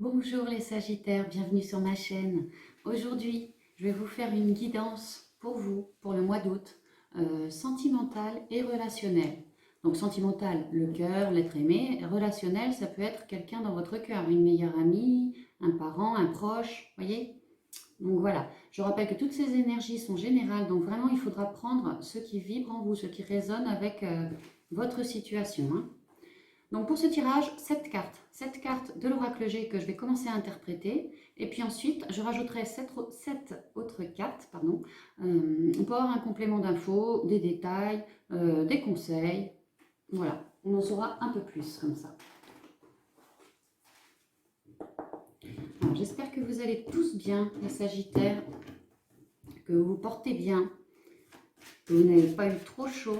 Bonjour les Sagittaires, bienvenue sur ma chaîne. Aujourd'hui, je vais vous faire une guidance pour vous, pour le mois d'août, sentimental et relationnel. Donc sentimental, le cœur, l'être aimé. Relationnel, ça peut être quelqu'un dans votre cœur, une meilleure amie, un parent, un proche, voyez. Donc voilà, je rappelle que toutes ces énergies sont générales, donc vraiment il faudra prendre ce qui vibre en vous, ce qui résonne avec votre situation, hein. Donc pour ce tirage, 7 cartes de l'oracle G que je vais commencer à interpréter. Et puis ensuite, je rajouterai 7 autres cartes pour avoir un complément d'infos, des détails, des conseils. Voilà, on en saura un peu plus comme ça. Alors j'espère que vous allez tous bien, les Sagittaires, que vous vous portez bien, que vous n'avez pas eu trop chaud,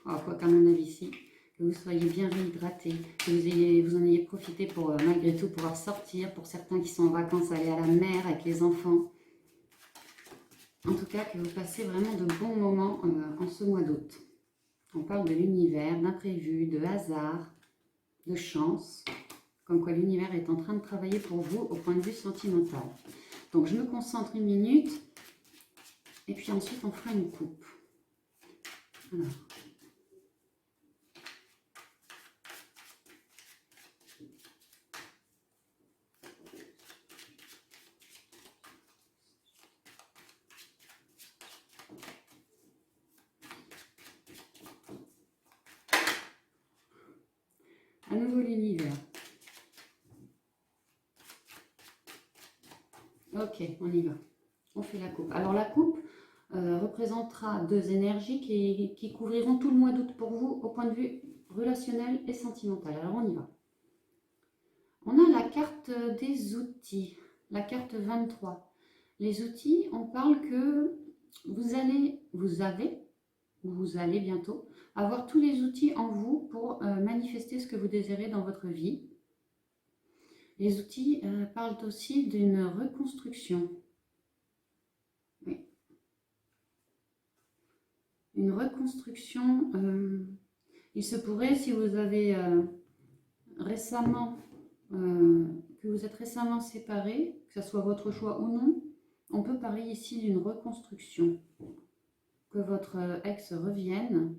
quoi qu'à mon avis ici. Que vous soyez bien réhydraté, que vous en ayez profité pour malgré tout pouvoir sortir, pour certains qui sont en vacances, aller à la mer avec les enfants. En tout cas, que vous passez vraiment de bons moments en ce mois d'août. On parle de l'univers, d'imprévu, de hasard, de chance, comme quoi l'univers est en train de travailler pour vous au point de vue sentimental. Donc je me concentre une minute, et puis ensuite on fera une coupe. Alors. À nouveau l'univers. Ok, on y va. On fait la coupe. Alors la coupe représentera deux énergies qui couvriront tout le mois d'août pour vous au point de vue relationnel et sentimental. Alors on y va. On a la carte des outils, la carte 23. Les outils, on parle que vous allez bientôt avoir tous les outils en vous pour manifester ce que vous désirez dans votre vie. Les outils parlent aussi d'une reconstruction. Oui. Une reconstruction, il se pourrait, si vous avez récemment, que vous êtes récemment séparés, que ce soit votre choix ou non, on peut parler ici d'une reconstruction. Que votre ex revienne,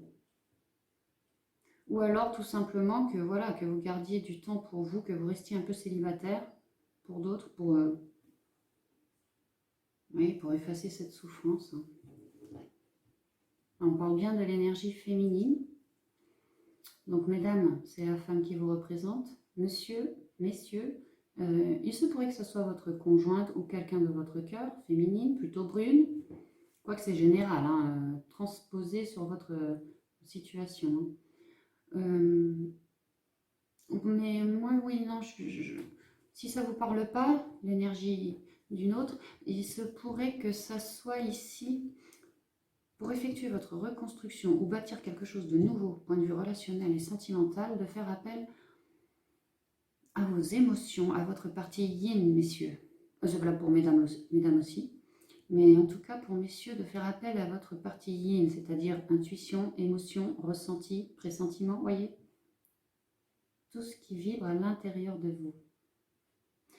ou alors tout simplement que, voilà, que vous gardiez du temps pour vous, que vous restiez un peu célibataire pour d'autres, pour effacer cette souffrance. On parle bien de l'énergie féminine. Donc, mesdames, c'est la femme qui vous représente. Monsieur, messieurs, il se pourrait que ce soit votre conjointe ou quelqu'un de votre cœur, féminine, plutôt brune. Quoique c'est général, hein, transposé sur votre situation. Mais moi, oui, non, si ça ne vous parle pas, l'énergie d'une autre, il se pourrait que ça soit ici pour effectuer votre reconstruction ou bâtir quelque chose de nouveau, point de vue relationnel et sentimental, de faire appel à vos émotions, à votre partie yin, messieurs. C'est valable pour mesdames aussi. Mais en tout cas, pour messieurs, de faire appel à votre partie yin, c'est-à-dire intuition, émotion, ressenti, pressentiment, voyez, tout ce qui vibre à l'intérieur de vous.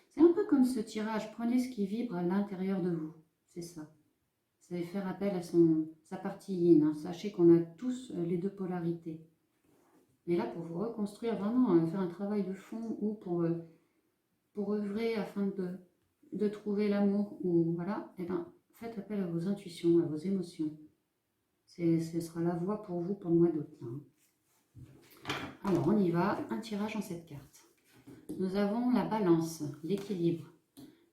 C'est un peu comme ce tirage, prenez ce qui vibre à l'intérieur de vous, c'est ça. Vous allez faire appel à sa partie yin, hein. Sachez qu'on a tous les deux polarités. Mais là, pour vous reconstruire vraiment, faire un travail de fond ou pour œuvrer afin de trouver l'amour, ou voilà, eh ben, faites appel à vos intuitions, à vos émotions. Ce sera la voie pour vous pour le mois d'août. Hein. Alors, on y va, un tirage en 7 cartes. Nous avons la balance, l'équilibre.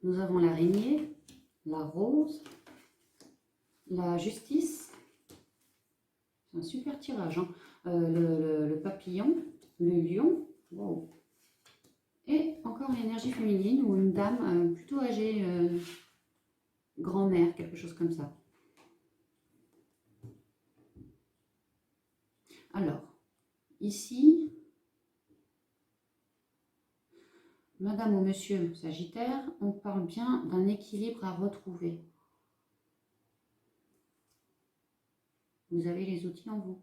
Nous avons l'araignée, la rose, la justice. C'est un super tirage. Hein. Le papillon, le lion. Wow. Et encore une énergie féminine ou une dame plutôt âgée, grand-mère, quelque chose comme ça. Alors, ici, madame ou monsieur Sagittaire, on parle bien d'un équilibre à retrouver. Vous avez les outils en vous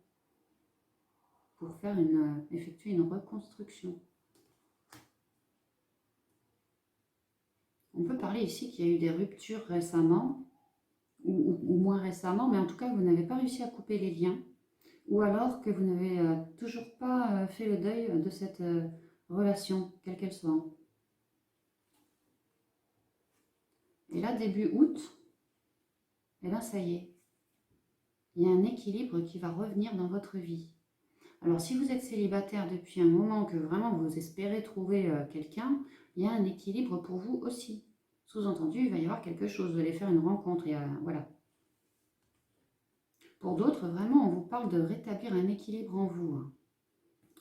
pour effectuer une reconstruction. On peut parler ici qu'il y a eu des ruptures récemment, ou moins récemment, mais en tout cas, vous n'avez pas réussi à couper les liens, ou alors que vous n'avez toujours pas fait le deuil de cette relation, quelle qu'elle soit. Et là, début août, et bien ça y est, il y a un équilibre qui va revenir dans votre vie. Alors, si vous êtes célibataire depuis un moment, que vraiment vous espérez trouver quelqu'un, il y a un équilibre pour vous aussi. Sous-entendu, il va y avoir quelque chose, vous allez faire une rencontre, et voilà. Pour d'autres, vraiment, on vous parle de rétablir un équilibre en vous.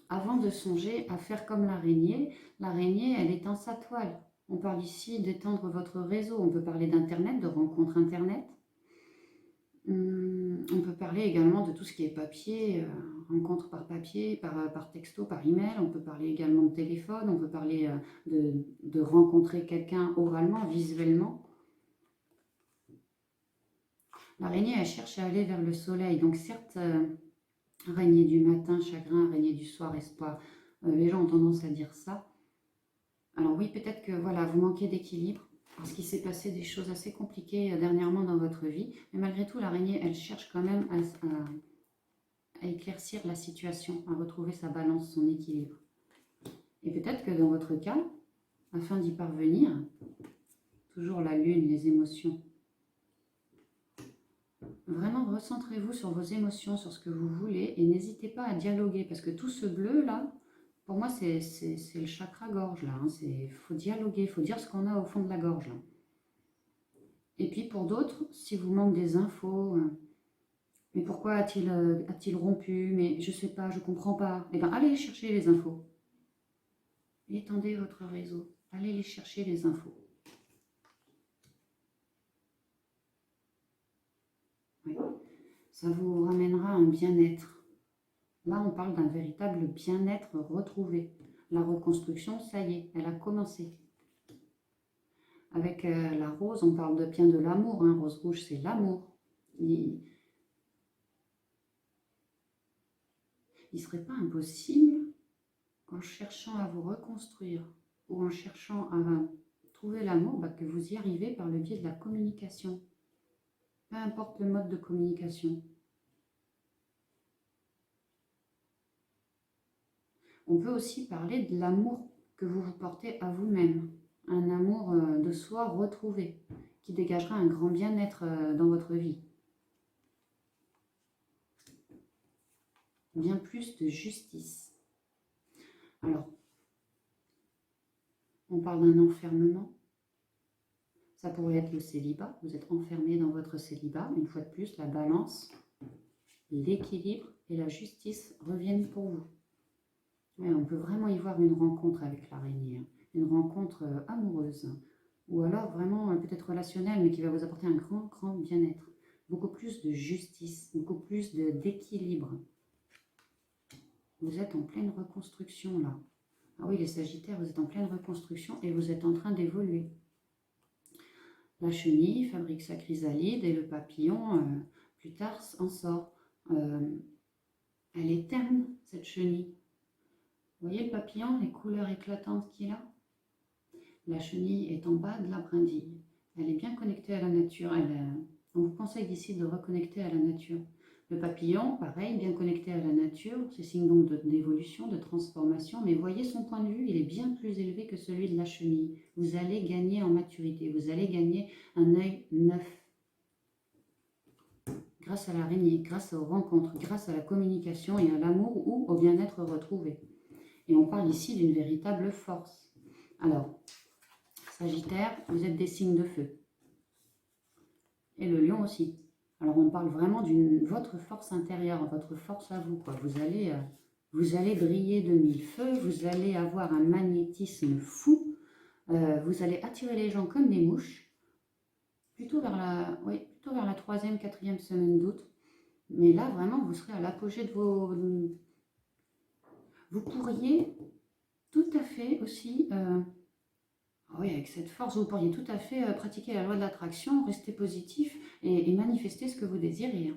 Avant de songer à faire comme l'araignée, elle étend sa toile. On parle ici d'étendre votre réseau, on peut parler d'internet, de rencontres internet. On peut parler également de tout ce qui est papier, rencontres par papier, par texto, par email. On peut parler également de téléphone, on peut parler de rencontrer quelqu'un oralement, visuellement. L'araignée, elle cherche à aller vers le soleil. Donc certes, araignée du matin, chagrin, araignée du soir, espoir. Les gens ont tendance à dire ça. Alors oui, peut-être que voilà, vous manquez d'équilibre parce qu'il s'est passé des choses assez compliquées dernièrement dans votre vie. Mais malgré tout, l'araignée, elle cherche quand même à éclaircir la situation, à retrouver sa balance, son équilibre. Et peut-être que dans votre cas, afin d'y parvenir, toujours la lune, les émotions, vraiment recentrez-vous sur vos émotions, sur ce que vous voulez et n'hésitez pas à dialoguer parce que tout ce bleu là, pour moi c'est le chakra gorge là, il faut dialoguer, il faut dire ce qu'on a au fond de la gorge là. Et puis pour d'autres, si vous manquez des infos, mais pourquoi a-t-il rompu, mais je sais pas, je comprends pas, eh bien allez chercher les infos. Étendez votre réseau, allez les chercher les infos. Oui. Ça vous ramènera un bien-être. Là, on parle d'un véritable bien-être retrouvé. La reconstruction, ça y est, elle a commencé. Avec la rose, on parle bien de l'amour. Hein. Rose rouge, c'est l'amour. Il ne serait pas impossible qu'en cherchant à vous reconstruire ou en cherchant à trouver l'amour, que vous y arrivez par le biais de la communication. Peu importe le mode de communication. On peut aussi parler de l'amour que vous vous portez à vous-même. Un amour de soi retrouvé, qui dégagera un grand bien-être dans votre vie. Bien plus de justice. Alors, on parle d'un enfermement. Ça pourrait être le célibat. Vous êtes enfermé dans votre célibat. Une fois de plus, la balance, l'équilibre et la justice reviennent pour vous. Mais on peut vraiment y voir une rencontre avec l'araignée. Une rencontre amoureuse. Ou alors vraiment peut-être relationnelle, mais qui va vous apporter un grand, grand bien-être. Beaucoup plus de justice, beaucoup plus d'équilibre. Vous êtes en pleine reconstruction là. Ah oui, les Sagittaires, vous êtes en pleine reconstruction et vous êtes en train d'évoluer. La chenille fabrique sa chrysalide et le papillon, plus tard, en sort. Elle est terne, cette chenille. Vous voyez le papillon, les couleurs éclatantes qu'il a? La chenille est en bas de la brindille. Elle est bien connectée à la nature. On vous conseille d'ici de reconnecter à la nature. Le papillon, pareil, bien connecté à la nature. C'est signe donc d'évolution, de transformation. Mais voyez son point de vue, il est bien plus élevé que celui de la chenille. Vous allez gagner en maturité. Vous allez gagner un œil neuf. Grâce à l'araignée, grâce aux rencontres, grâce à la communication et à l'amour ou au bien-être retrouvé. Et on parle ici d'une véritable force. Alors, Sagittaire, vous êtes des signes de feu. Et le lion aussi. Alors on parle vraiment de votre force intérieure, votre force à vous. Quoi. Vous allez briller de mille feux, vous allez avoir un magnétisme fou. Vous allez attirer les gens comme des mouches. Plutôt vers la 3e, 4e semaine d'août. Mais là, vraiment, vous serez à l'apogée de vos... Vous pourriez tout à fait aussi... oui, avec cette force, vous pourriez tout à fait pratiquer la loi de l'attraction, rester positif et manifester ce que vous désirez.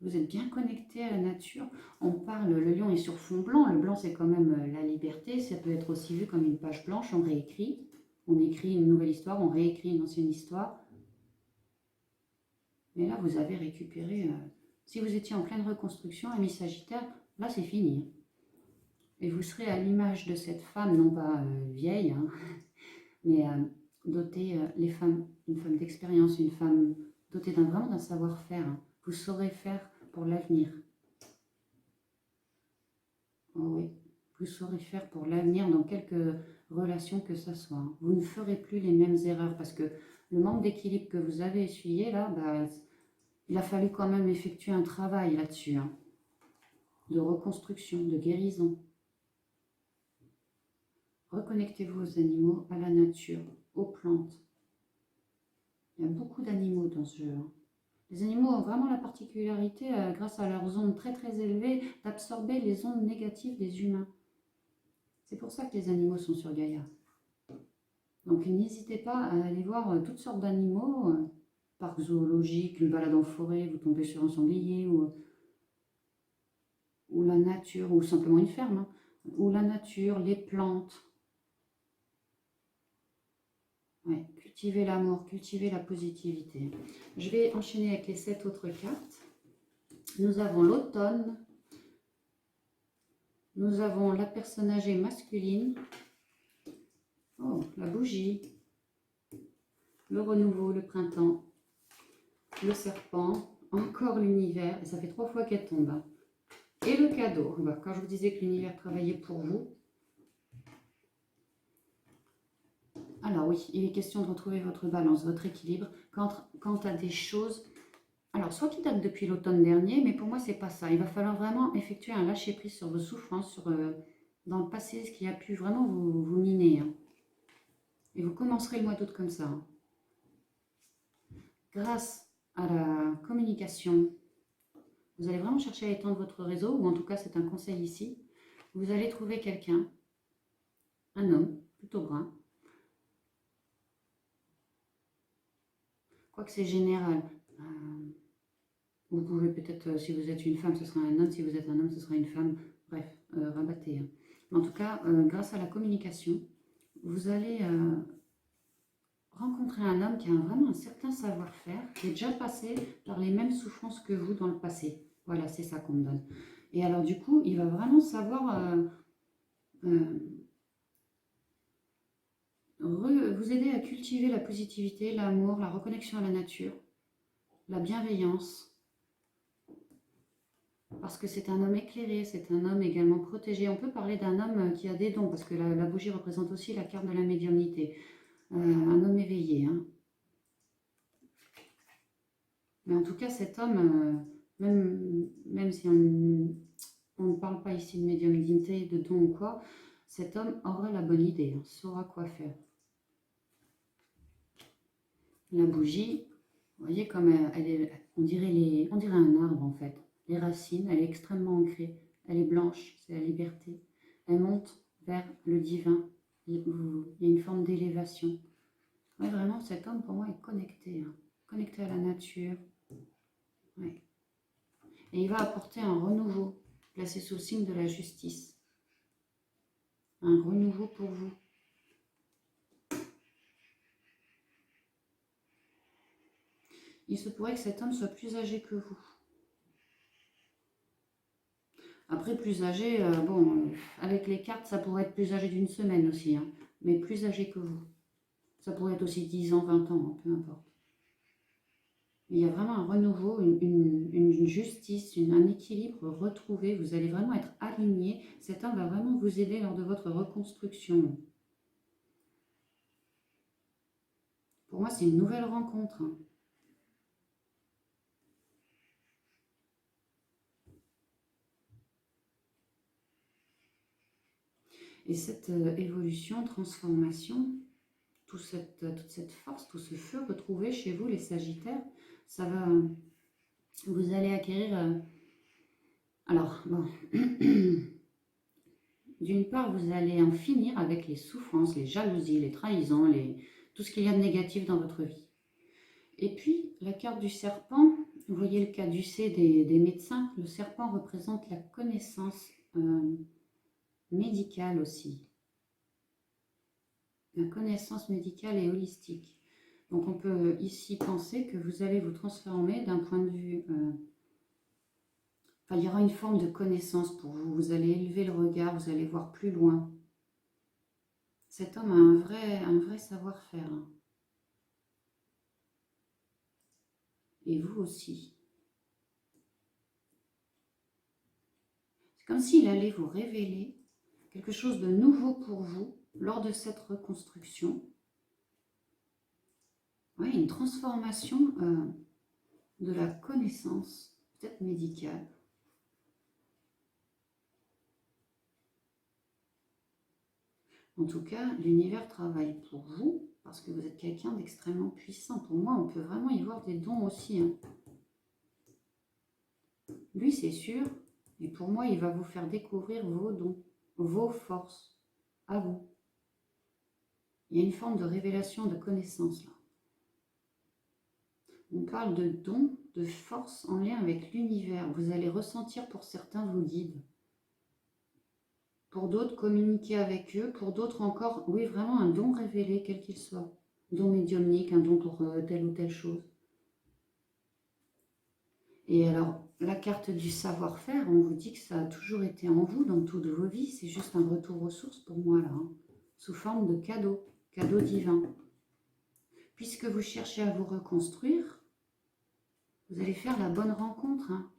Vous êtes bien connecté à la nature. On parle, le lion est sur fond blanc. Le blanc, c'est quand même la liberté. Ça peut être aussi vu comme une page blanche, on réécrit. On écrit une nouvelle histoire, on réécrit une ancienne histoire. Mais là, vous avez récupéré... si vous étiez en pleine reconstruction, ami Sagittaire, là, c'est fini. Et vous serez à l'image de cette femme, non pas vieille, hein, mais dotée, les femmes, une femme d'expérience, une femme dotée vraiment d'un savoir-faire. Hein. Vous saurez faire pour l'avenir. Oh oui, vous saurez faire pour l'avenir dans quelque relation que ce soit. Hein. Vous ne ferez plus les mêmes erreurs parce que le manque d'équilibre que vous avez essuyé là, bah, il a fallu quand même effectuer un travail là-dessus, hein, de reconstruction, de guérison. Reconnectez-vous aux animaux, à la nature, aux plantes. Il y a beaucoup d'animaux dans ce jeu. Hein. Les animaux ont vraiment la particularité, grâce à leurs ondes très très élevées, d'absorber les ondes négatives des humains. C'est pour ça que les animaux sont sur Gaïa. Donc n'hésitez pas à aller voir toutes sortes d'animaux, parc zoologique, une balade en forêt, vous tombez sur un sanglier, ou la nature, ou simplement une ferme, hein, ou la nature, les plantes. Ouais, cultiver l'amour, cultiver la positivité. Je vais enchaîner avec les 7 autres cartes. Nous avons l'automne. Nous avons la personne âgée masculine. Oh, la bougie. Le renouveau, le printemps. Le serpent. Encore l'univers. Et ça fait 3 fois qu'elle tombe. Hein. Et le cadeau. Bah, quand je vous disais que l'univers travaillait pour vous. Alors oui, il est question de retrouver votre balance, votre équilibre. Quant à des choses... Alors, soit qui datent depuis l'automne dernier, mais pour moi, c'est pas ça. Il va falloir vraiment effectuer un lâcher-prise sur vos souffrances, dans le passé, ce qui a pu vraiment vous miner. Hein. Et vous commencerez le mois d'août comme ça. Hein. Grâce à la communication, vous allez vraiment chercher à étendre votre réseau, ou en tout cas, c'est un conseil ici. Vous allez trouver quelqu'un, un homme, plutôt brun. Quoique c'est général. Vous pouvez peut-être, si vous êtes une femme, ce sera un homme. Si vous êtes un homme, ce sera une femme. Bref, rabattez. Hein. En tout cas, grâce à la communication, vous allez rencontrer un homme qui a vraiment un certain savoir-faire, qui est déjà passé par les mêmes souffrances que vous dans le passé. Voilà, c'est ça qu'on me donne. Et alors du coup, il va vraiment savoir vous aider à cultiver la positivité, l'amour, la reconnexion à la nature, la bienveillance. Parce que c'est un homme éclairé, c'est un homme également protégé. On peut parler d'un homme qui a des dons, parce que la bougie représente aussi la carte de la médiumnité. Un homme éveillé. Hein. Mais en tout cas, cet homme, même si on ne parle pas ici de médiumnité, de dons ou quoi, cet homme aura la bonne idée, hein, saura quoi faire. La bougie, vous voyez comme elle est, on dirait un arbre en fait. Les racines, elle est extrêmement ancrée. Elle est blanche, c'est la liberté. Elle monte vers le divin. Il y a une forme d'élévation. Ouais, vraiment, cet homme, pour moi, est connecté. Hein. Connecté à la nature. Ouais. Et il va apporter un renouveau, placé sous le signe de la justice. Un renouveau pour vous. Il se pourrait que cet homme soit plus âgé que vous. Après, plus âgé, avec les cartes, ça pourrait être plus âgé d'une semaine aussi, hein, mais plus âgé que vous. Ça pourrait être aussi 10 ans, 20 ans, hein, peu importe. Il y a vraiment un renouveau, une justice, un équilibre retrouvé. Vous allez vraiment être aligné. Cet homme va vraiment vous aider lors de votre reconstruction. Pour moi, c'est une nouvelle rencontre. Hein. Et cette évolution, transformation, toute cette force, tout ce feu retrouvé chez vous, les Sagittaires, ça va... Vous allez acquérir... alors, bon... D'une part, vous allez en finir avec les souffrances, les jalousies, les trahisons, tout ce qu'il y a de négatif dans votre vie. Et puis, la carte du serpent, vous voyez le caducée des médecins, le serpent représente la connaissance médicale aussi. la connaissance médicale et holistique. Donc on peut ici penser que vous allez vous transformer d'un point de vue... Enfin, il y aura une forme de connaissance pour vous. Vous allez élever le regard, vous allez voir plus loin. Cet homme a un vrai savoir-faire. Et vous aussi. C'est comme s'il allait vous révéler quelque chose de nouveau pour vous lors de cette reconstruction. Oui, une transformation de la connaissance, peut-être médicale. En tout cas, l'univers travaille pour vous parce que vous êtes quelqu'un d'extrêmement puissant. Pour moi, on peut vraiment y voir des dons aussi. Hein. Lui, c'est sûr. Et pour moi, il va vous faire découvrir vos dons, vos forces, à vous. Il y a une forme de révélation, de connaissance là. On parle de dons, de force en lien avec l'univers. Vous allez ressentir pour certains vos guides. Pour d'autres, communiquer avec eux. Pour d'autres encore, oui, vraiment un don révélé, quel qu'il soit. Don médiumnique, un don pour telle ou telle chose. Et alors, la carte du savoir-faire, on vous dit que ça a toujours été en vous dans toutes vos vies. C'est juste un retour aux sources pour moi là, hein, sous forme de cadeau, cadeau divin. Puisque vous cherchez à vous reconstruire, vous allez faire la bonne rencontre. Hein,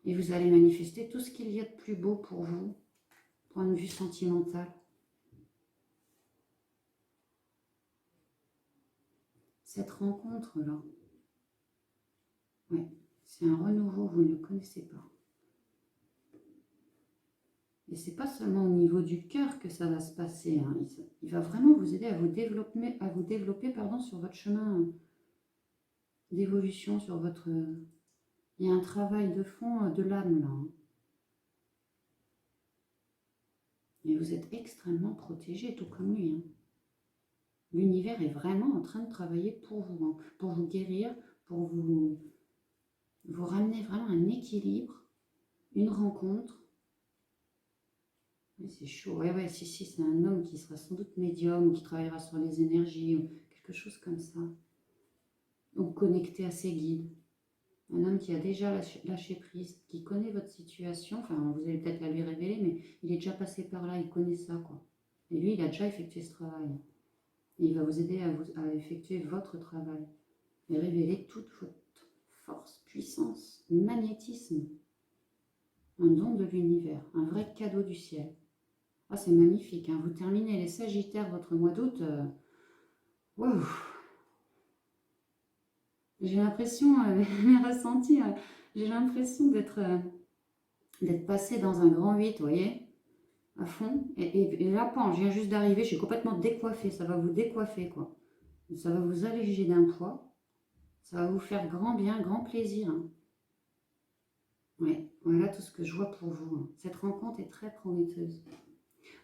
et vous allez manifester tout ce qu'il y a de plus beau pour vous, point de vue sentimental. Cette rencontre-là, ouais, c'est un renouveau, vous ne le connaissez pas. Et c'est pas seulement au niveau du cœur que ça va se passer. Hein. Il va vraiment vous aider à vous développer pardon, sur votre chemin d'évolution, sur votre... Il y a un travail de fond de l'âme là. Hein. Et vous êtes extrêmement protégé, tout comme lui. Hein. L'univers est vraiment en train de travailler pour vous, hein, pour vous guérir, pour vous ramener vraiment un équilibre, une rencontre. Oui, c'est chaud. Ouais, si, c'est un homme qui sera sans doute médium, ou qui travaillera sur les énergies, ou quelque chose comme ça. Ou connecté à ses guides. Un homme qui a déjà lâché prise, qui connaît votre situation. Enfin, vous allez peut-être la lui révéler, mais il est déjà passé par là, il connaît ça, quoi. Et lui, il a déjà effectué ce travail. Et il va vous aider à effectuer votre travail. Et révéler toute votre force, puissance, magnétisme. Un don de l'univers, un vrai cadeau du ciel. Ah, c'est magnifique, hein. Vous terminez les Sagittaires votre mois d'août. Waouh! J'ai l'impression, mes ressentis, j'ai l'impression d'être passé dans un grand 8, vous voyez, à fond. Et là, je viens juste d'arriver, je suis complètement décoiffée. Ça va vous décoiffer, quoi. Ça va vous alléger d'un poids. Ça va vous faire grand bien, grand plaisir. Hein. Ouais, voilà tout ce que je vois pour vous. Hein. Cette rencontre est très prometteuse.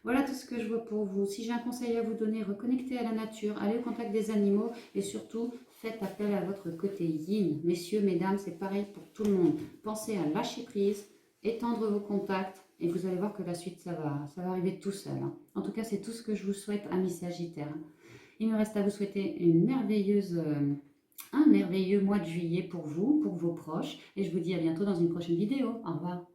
Voilà tout ce que je vois pour vous. Si j'ai un conseil à vous donner, reconnectez à la nature, allez au contact des animaux et surtout, faites appel à votre côté yin. Messieurs, mesdames, c'est pareil pour tout le monde. Pensez à lâcher prise, étendre vos contacts et vous allez voir que la suite, ça va arriver tout seul. Hein. En tout cas, c'est tout ce que je vous souhaite, amis Sagittaires. Il me reste à vous souhaiter un merveilleux mois de juillet pour vous, pour vos proches et je vous dis à bientôt dans une prochaine vidéo. Au revoir.